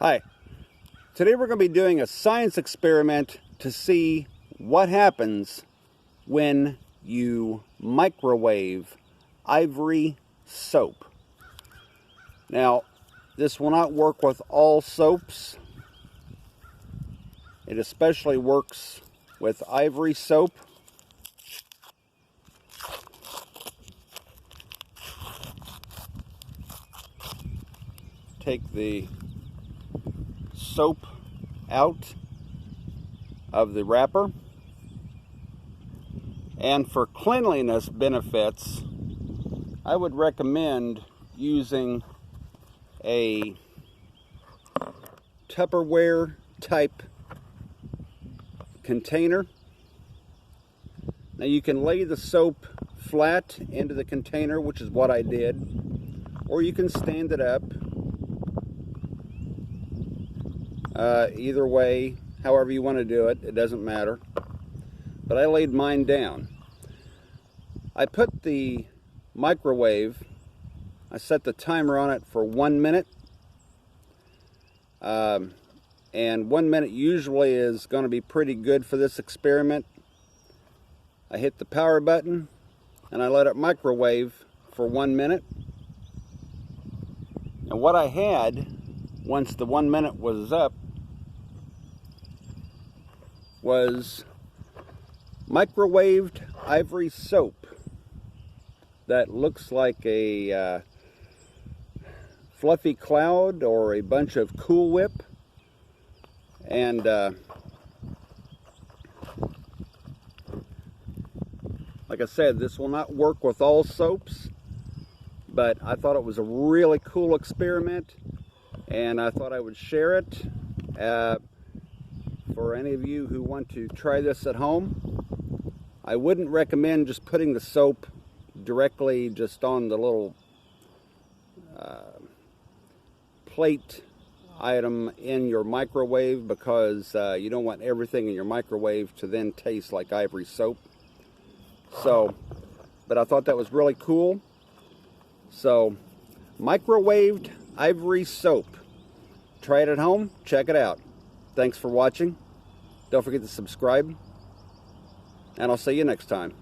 Hi, today we're going to be doing a science experiment to see what happens when you microwave Ivory soap. Now, this will not work with all soaps. It especially works with Ivory soap. Take the soap out of the wrapper, and for cleanliness benefits I would recommend using a Tupperware type container. Now you can lay the soap flat into the container, which is what I did, or you can stand it up. Either way, however you want to do it, it doesn't matter. But I laid mine down. I put the microwave, I set the timer on it for 1 minute. And 1 minute usually is going to be pretty good for this experiment. I hit the power button and I let it microwave for 1 minute. And what I had, once the 1 minute was up, was microwaved Ivory soap that looks like a fluffy cloud or a bunch of Cool Whip. And like I said, this will not work with all soaps, but I thought it was a really cool experiment, and I thought I would share it for any of you who want to try this at home. I wouldn't recommend just putting the soap directly just on the little plate item in your microwave, because you don't want everything in your microwave to then taste like Ivory soap. So, but I thought that was really cool. So, microwaved Ivory soap. Try it at home, check it out. Thanks for watching. Don't forget to subscribe, and I'll see you next time.